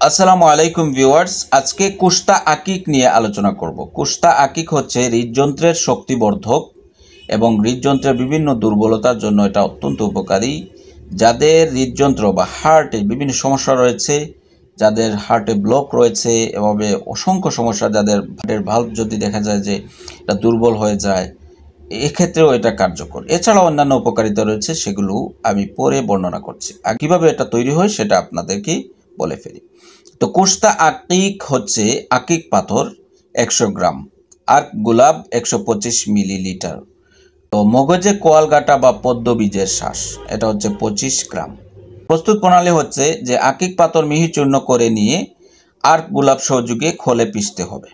আসসালামু আলাইকুম ভিউয়ার্স, আজকে কুস্তা আকিক নিয়ে আলোচনা করব। কুস্তা আকিক হচ্ছে হৃদযন্ত্রের শক্তিবর্ধক এবং হৃদযন্ত্রের বিভিন্ন দুর্বলতার জন্য এটা অত্যন্ত উপকারী। যাদের হৃদযন্ত্র বা হার্টে বিভিন্ন সমস্যা রয়েছে, যাদের হার্টে ব্লক রয়েছে, এভাবে অসংখ্য সমস্যা, যাদের হার্টের ভালভ যদি দেখা যায় যে এটা দুর্বল হয়ে যায়, এক্ষেত্রেও এটা কার্যকর। এছাড়াও অন্যান্য উপকারিতা রয়েছে, সেগুলো আমি পরে বর্ণনা করছি। আর কীভাবে এটা তৈরি হয় সেটা আপনাদেরকে বলে ফেলি। তো কুস্তা আকিক হচ্ছে আকিক পাথর 100 গ্রাম, আর গোলাপ 125 মিলিলিটার। তো মগজে কোয়ালগাটা বা পদ্ম বীজের শ্বাস, এটা হচ্ছে 25 গ্রাম। প্রস্তুত প্রণালী হচ্ছে যে আকিক পাথর মিহি চূর্ণ করে নিয়ে আর গোলাপ সহযোগে খোলে পিষতে হবে।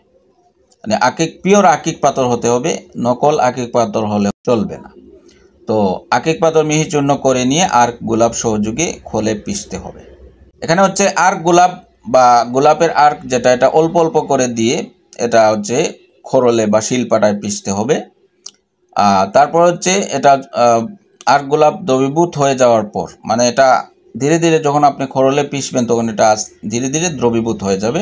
মানে পিওর আকিক পাথর হতে হবে, নকল আকিক পাথর হলে চলবে না। তো আকিক পাথর মিহি চূর্ণ করে নিয়ে আর গোলাপ সহযোগে খোলে পিষতে হবে। এখানে হচ্ছে আর গোলাপ বা গোলাপের আর্ক, যেটা এটা অল্প অল্প করে দিয়ে এটা হচ্ছে খোরলে বা শিলপাটায় পিষতে হবে। তারপর হচ্ছে এটা আর্ক গোলাপ দ্রবীভূত হয়ে যাওয়ার পর, মানে এটা ধীরে ধীরে যখন আপনি খোরলে পিষবেন তখন এটা ধীরে ধীরে দ্রবীভূত হয়ে যাবে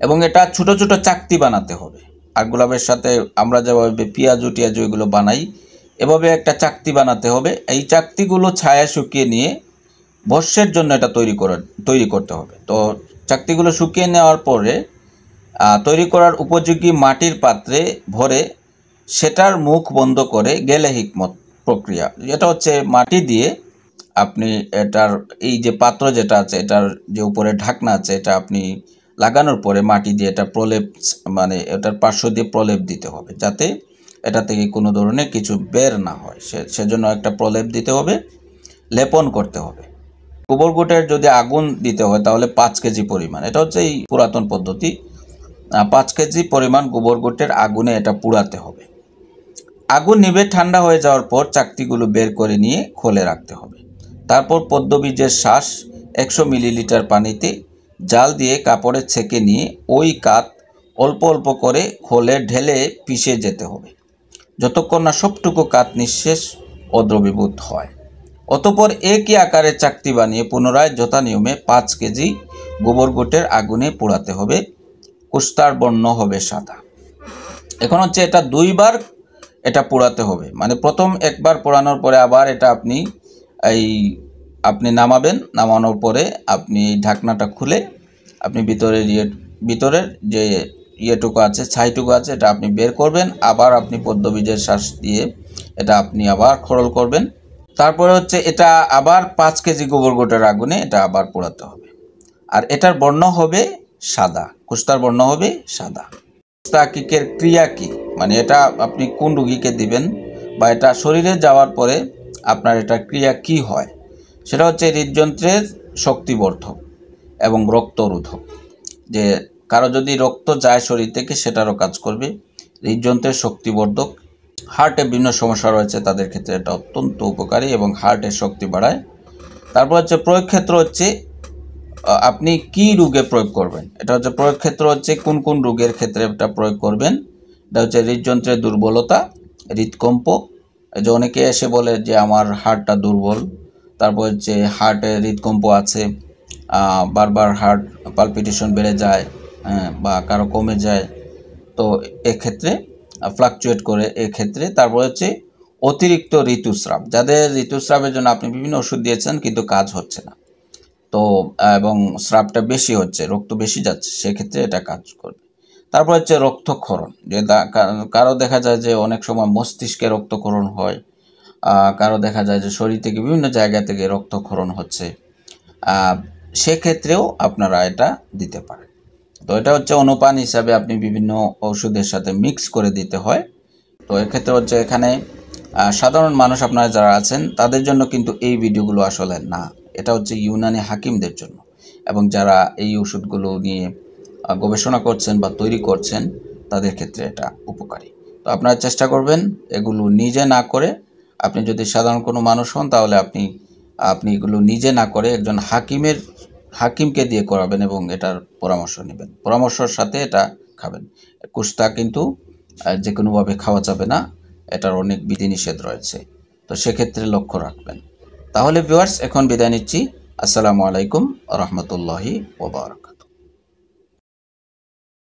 এবং এটা ছোট ছোট চাকতি বানাতে হবে। আর্ক গোলাপের সাথে আমরা যেভাবে পেঁয়াজু টিয়াজু এগুলো বানাই, এভাবে একটা চাকতি বানাতে হবে। এই চাকতিগুলো ছায়া শুকিয়ে নিয়ে ভস্যের জন্য এটা তৈরি করতে হবে। তো চাকতিগুলো শুকিয়ে নেওয়ার পরে তৈরি করার উপযোগী মাটির পাত্রে ভরে সেটার মুখ বন্ধ করে গেলে হিকমত প্রক্রিয়া। এটা হচ্ছে মাটি দিয়ে আপনি এটার এই যে পাত্র যেটা আছে, এটার যে উপরে ঢাকনা আছে, এটা আপনি লাগানোর পরে মাটি দিয়ে এটা প্রলেপ, মানে এটার পার্শ্ব দিয়ে প্রলেপ দিতে হবে, যাতে এটা থেকে কোনো ধরনের কিছু বের না হয়। সেজন্য একটা প্রলেপ দিতে হবে, লেপন করতে হবে। গোবর গোটের যদি আগুন দিতে হয় তাহলে 5 কেজি পরিমাণ, এটা হচ্ছে এই পুরাতন পদ্ধতি, 5 কেজি পরিমাণ গোবর গোটের আগুনে এটা পুড়াতে হবে। আগুন নিভে ঠান্ডা হয়ে যাওয়ার পর চাকতিগুলো বের করে নিয়ে খোলে রাখতে হবে। তারপর পদ্ম বীজের শ্বাস 100 মিলিলিটার পানিতে জাল দিয়ে কাপড়ে ছেঁকে নিয়ে ওই কাত অল্প অল্প করে খোলে ঢেলে পিষে যেতে হবে, যতক্ষণ না সবটুকু কাত নিঃশেষ ও দ্রবীভূত হয়। অতঃপর একই আকারের চাকতি বানিয়ে পুনরায় যথা নিয়মে 5 কেজি গোবর গোটের আগুনে পোড়াতে হবে। কুস্তার বর্ণ হবে সাদা। এখন হচ্ছে এটা 2 বার এটা পোড়াতে হবে, মানে প্রথম একবার পোড়ানোর পরে আবার এটা আপনি নামাবেন। নামানোর পরে আপনি ঢাকনাটা খুলে আপনি ভিতরের যে ইয়েটুকু আছে, ছাইটুকু আছে, এটা আপনি বের করবেন। আবার আপনি পদ্ম বীজের শ্বাস দিয়ে এটা আপনি আবার খোরল করবেন। তারপরে হচ্ছে এটা আবার 5 কেজি গোবর গোটের আগুনে এটা আবার পোড়াতে হবে, আর এটার বর্ণ হবে সাদা। কুস্তার বর্ণ হবে সাদা। কুস্তা আকিকের ক্রিয়া কি, মানে এটা আপনি কোন রোগীকে দিবেন বা এটা শরীরে যাওয়ার পরে আপনার এটা ক্রিয়া কি হয়, সেটা হচ্ছে হৃদযন্ত্রের শক্তিবর্ধক এবং রক্তরোধক। যে কারো যদি রক্ত যায় শরীর থেকে, সেটারও কাজ করবে। হৃদযন্ত্রের শক্তিবর্ধক, হার্টে বিভিন্ন সমস্যা রয়েছে তাদের ক্ষেত্রে এটা অত্যন্ত উপকারী এবং হার্টের শক্তি বাড়ায়। তারপর হচ্ছে প্রয়োগ ক্ষেত্র হচ্ছে আপনি কি রোগে প্রয়োগ করবেন। এটা হচ্ছে প্রয়োগ ক্ষেত্র হচ্ছে কোন কোন রোগের ক্ষেত্রে এটা প্রয়োগ করবেন। এটা হচ্ছে হৃদযন্ত্রের দুর্বলতা, হৃদকম্প, যে অনেকে এসে বলে যে আমার হার্টটা দুর্বল, তারপর হচ্ছে হার্টে হৃদকম্প আছে, বারবার হার্ট পালপিটেশন বেড়ে যায়, বা কারো কমে যায়, তো এক্ষেত্রে ফ্লাকচুয়েট করে এক্ষেত্রে। তারপর হচ্ছে অতিরিক্ত ঋতুস্রাব, যাদের ঋতুস্রাবের জন্য আপনি বিভিন্ন ওষুধ দিয়েছেন কিন্তু কাজ হচ্ছে না, তো এবং স্রাবটা বেশি হচ্ছে, রক্ত বেশি যাচ্ছে, সেক্ষেত্রে এটা কাজ করবে। তারপর হচ্ছে রক্তক্ষরণ, যে কারো দেখা যায় যে অনেক সময় মস্তিষ্কে রক্তক্ষরণ হয়, কারো দেখা যায় যে শরীর থেকে বিভিন্ন জায়গা থেকে রক্তক্ষরণ হচ্ছে, সেক্ষেত্রেও আপনারা এটা দিতে পারেন। তো এটা হচ্ছে অনুপান হিসাবে আপনি বিভিন্ন ওষুধের সাথে মিক্স করে দিতে হয়। তো এক্ষেত্রে হচ্ছে এখানে সাধারণ মানুষ আপনারা যারা আছেন তাদের জন্য কিন্তু এই ভিডিওগুলো আসলে না, এটা হচ্ছে ইউনানি হাকিমদের জন্য এবং যারা এই ওষুধগুলো নিয়ে গবেষণা করছেন বা তৈরি করছেন তাদের ক্ষেত্রে এটা উপকারী। তো আপনারা চেষ্টা করবেন এগুলো নিজে না করে, আপনি যদি সাধারণ কোনো মানুষ হন তাহলে আপনি এগুলো নিজে না করে একজন হাকিমকে দিয়ে করাবেন এবং এটার পরামর্শ নেবেন, পরামর্শের সাথে এটা খাবেন। কুস্তা কিন্তু যে কোনোভাবে খাওয়া যাবে না, এটার অনেক বিধিনিষেধ রয়েছে, তো সেক্ষেত্রে লক্ষ্য রাখবেন। তাহলে ভিউয়ার্স, এখন বিদায় নিচ্ছি। আসসালামু আলাইকুম ওয়া রাহমাতুল্লাহি ওয়া বারাকাতুহু।